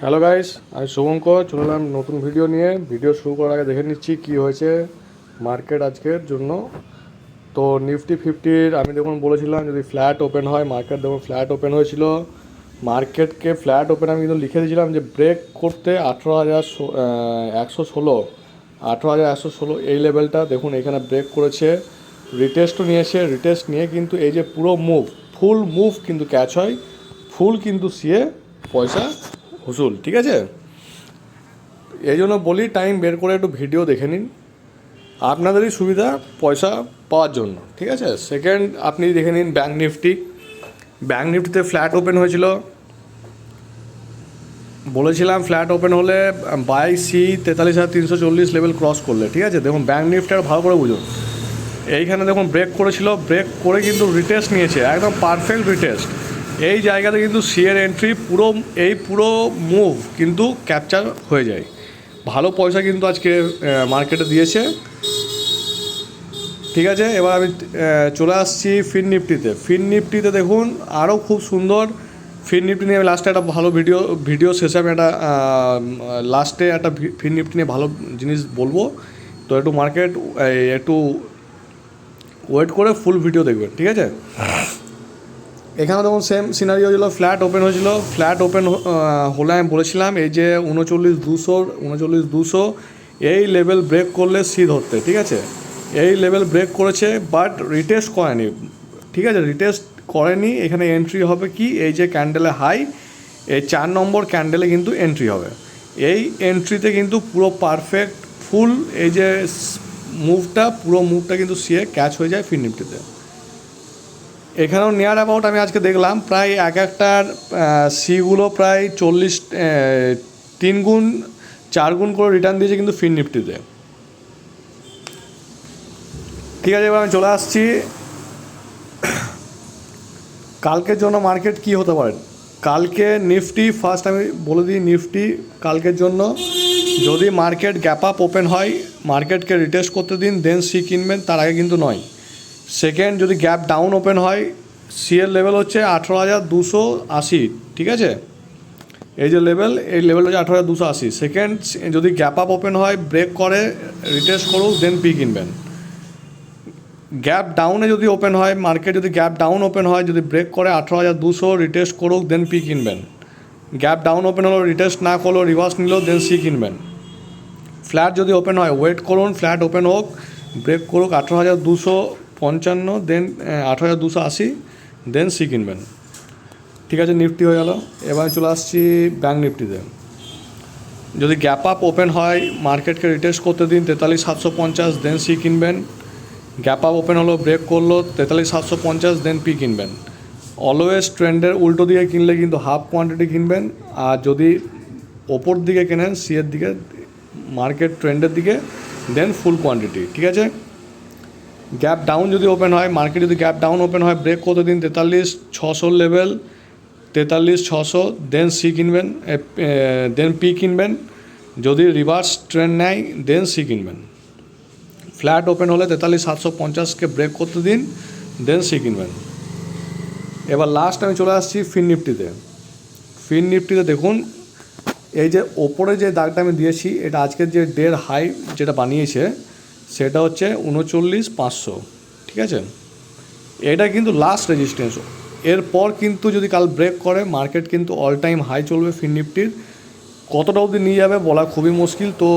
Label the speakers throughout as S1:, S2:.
S1: Hello guys, আমি শুভঙ্কর চলে এলাম নতুন ভিডিও নিয়ে। ভিডিও শুরু করার আগে দেখে নিচ্ছি কী হয়েছে মার্কেট আজকের জন্য। তো নিফটি ফিফটির আমি দেখুন বলেছিলাম যদি ফ্ল্যাট ওপেন হয়, মার্কেট দেখুন ফ্ল্যাট ওপেন হয়েছিল। মার্কেটকে ফ্ল্যাট ওপেন আমি কিন্তু লিখে দিয়েছিলাম যে ব্রেক করতে 18,116 এই লেভেলটা দেখুন এখানে ব্রেক করেছে, রিটেস্টও নিয়েছে। রিটেস্ট নিয়ে কিন্তু এই যে পুরো ফুল মুভ কিন্তু ক্যাচ হয়, ফুল কিন্তু সিয়ে পয়সা হুসুল, ঠিক আছে। এই জন্য বলি টাইম বের করে একটু ভিডিও দেখে নিন, আপনাদেরই সুবিধা পয়সা পাওয়ার জন্য, ঠিক আছে। সেকেন্ড আপনি দেখে নিন ব্যাঙ্ক নিফটিতে ফ্ল্যাট ওপেন হয়েছিল, বলেছিলাম ফ্ল্যাট ওপেন হলে বাই সি 43,340 লেভেল ক্রস করলে, ঠিক আছে। দেখুন ব্যাঙ্ক নিফটি আর ভালো করে বুঝুন, এইখানে দেখুন ব্রেক করেছিল, ব্রেক করে কিন্তু রিটেস্ট নিয়েছে, একদম পারফেক্ট রিটেস্ট। এই জায়গাতে কিন্তু সিয়ের এন্ট্রি পুরো মুভ কিন্তু ক্যাপচার হয়ে যায়, ভালো পয়সা কিন্তু আজকে মার্কেটে দিয়েছে, ঠিক আছে। এবার আমি চলে আসছি ফিন নিফটিতে দেখুন আরও খুব সুন্দর। ফিন নিফটি নিয়ে আমি লাস্টে একটা ভালো ভিডিও শেষে আমি লাস্টে একটা ফিন নিফটি নিয়ে ভালো জিনিস বলবো, তো একটু মার্কেট একটু ওয়েট করে ফুল ভিডিও দেখবেন, ঠিক আছে। এখানে দেখুন সেম সিনারিও ছিল, ফ্ল্যাট ওপেন হয়েছিল, ফ্ল্যাট ওপেন হলে আমি বলেছিলাম এই যে 39,200 এই লেভেল ব্রেক করলে সি ধরতে, ঠিক আছে। এই লেভেল ব্রেক করেছে বাট রিটেস্ট করেনি, ঠিক আছে, রিটেস্ট করেনি। এখানে এন্ট্রি হবে কি, এই যে ক্যান্ডেলে হাই, এই 4 নম্বর ক্যান্ডেলে কিন্তু এন্ট্রি হবে। এই এন্ট্রিতে কিন্তু পুরো পারফেক্ট ফুল এই যে পুরো মুভটা কিন্তু সিয়ে ক্যাচ হয়ে যায় ফিন নিফটিতে। এখানেও নিয়ার অ্যাবাউট আমি আজকে দেখলাম প্রায় একটার সিগুলো প্রায় 3 গুণ 4 গুণ করে রিটার্ন দিয়েছে কিন্তু ফিন নিফটিতে, ঠিক আছে। এবার আমি চলে আসছি কালকের জন্য মার্কেট কি হতে পারে। কালকে নিফটি ফার্স্ট আমি বলে দিই, নিফটি কালকের জন্য যদি মার্কেট গ্যাপ আপ ওপেন হয়, মার্কেটকে রিটেস্ট করতে দিন, দেন সি কিনবেন, তার আগে কিন্তু নয়। সেকেন্ড যদি গ্যাপ ডাউন ওপেন হয়, সিএর লেভেল হচ্ছে 18,280, ঠিক আছে। এই যে এই লেভেল হচ্ছে 18,280। সেকেন্ড যদি গ্যাপ আপ ওপেন হয়, ব্রেক করে রিটেস্ট করুক, দেন পি কিনবেন। গ্যাপ ডাউনে যদি ওপেন হয়, মার্কেট যদি গ্যাপ ডাউন ওপেন হয়, যদি ব্রেক করে 18,200 রিটেস্ট করুক, দেন পি কিনবেন। গ্যাপ ডাউন ওপেন হলো, রিটেস্ট না করলো, রিভার্স নিল, দেন সি কিনবেন। ফ্ল্যাট যদি ওপেন হয়, ওয়েট করুন, ফ্ল্যাট ওপেন হোক, ব্রেক করুক 18,255, দেন 18,280, দেন সি কিনবেন, ঠিক আছে। নিফটি হয়ে গেল। এবার চলে আসছি ব্যাঙ্ক নিফটিতে। যদি গ্যাপ আপ ওপেন হয়, মার্কেটকে রিটেস্ট করতে দিন 43,750, দেন সি কিনবেন। গ্যাপ আপ ওপেন হলো, ব্রেক করলো 43,750, দেন পি কিনবেন। অলওয়েজ ট্রেন্ডের উল্টো দিকে কিনলে কিন্তু হাফ কোয়ান্টিটি কিনবেন, আর যদি ওপর দিকে কেনেন সিয়ের দিকে, মার্কেট ট্রেন্ডের দিকে, দেন ফুল কোয়ান্টিটি, ঠিক আছে। গ্যাপ ডাউন যদি ওপেন হয়, মার্কেট যদি গ্যাপ ডাউন ওপেন হয়, ব্রেক করতে দিন 43,600 লেভেল, 43,600, দেন সি কিনবেন, দেন পি কিনবেন। যদি রিভার্স ট্রেন্ড নেয়, দেন সি কিনবেন। ফ্ল্যাট ওপেন হলে 43,750কে ব্রেক করতে দিন, দেন সি কিনবেন। এবার লাস্ট আমি চলে আসছি ফিন নিফটিতে দেখুন এই যে ওপরে যে দাগটা আমি দিয়েছি, এটা আজকের যে ডের হাই যেটা বানিয়েছে সেটা হচ্ছে 39,500, ঠিক আছে। এটা কিন্তু লাস্ট রেজিস্ট্যান্স, এরপর কিন্তু যদি কাল ব্রেক করে, মার্কেট কিন্তু অল টাইম হাই চলবে ফিন নিফটির। কতটা অবধি নিয়ে যাবে বলা খুবই মুশকিল, তো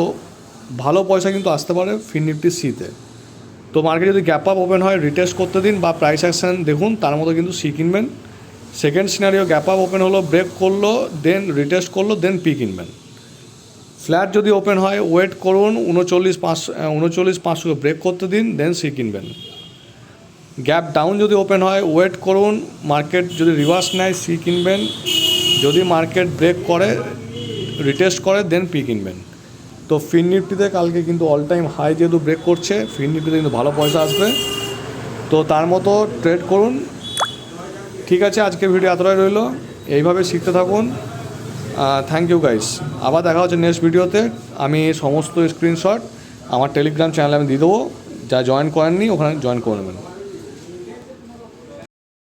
S1: ভালো পয়সা কিন্তু আসতে পারে ফিন নিফটির সিতে। তো মার্কেট যদি গ্যাপ আপ ওপেন হয়, রিটেস্ট করতে দিন বা প্রাইস অ্যাকশন দেখুন, তার মতো কিন্তু সি কিনবেন। Second scenario gap up open হলো, ব্রেক করলো, দেন রিটেস্ট করলো, দেন পি কিনবেন। ফ্ল্যাট যদি ওপেন হয়, ওয়েট করুন 39,500কে ব্রেক করতে দিন, দেন সি কিনবেন। গ্যাপ ডাউন যদি ওপেন হয়, ওয়েট করুন, মার্কেট যদি রিভার্স নেয়, সি কিনবেন। যদি মার্কেট ব্রেক করে, রিটেস্ট করে, দেন পি কিনবেন। তো ফিন নিফটিতে কালকে কিন্তু অল টাইম হাই যেহেতু ব্রেক করছে, ফিন নিফটিতে কিন্তু ভালো পয়সা আসবে, তো তার মতো ট্রেড করুন, ঠিক আছে। আজকে ভিডিও এতটাই রইল, এইভাবে শিখতে থাকুন। থ্যাংক ইউ গাইস, আবার দেখা হচ্ছে নেক্সট ভিডিওতে। আমি সমস্ত স্ক্রিনশট আমার টেলিগ্রাম চ্যানেলে আমি দিয়ে দেবো, যা জয়েন করেননি ওখানে জয়েন করে নেবেন।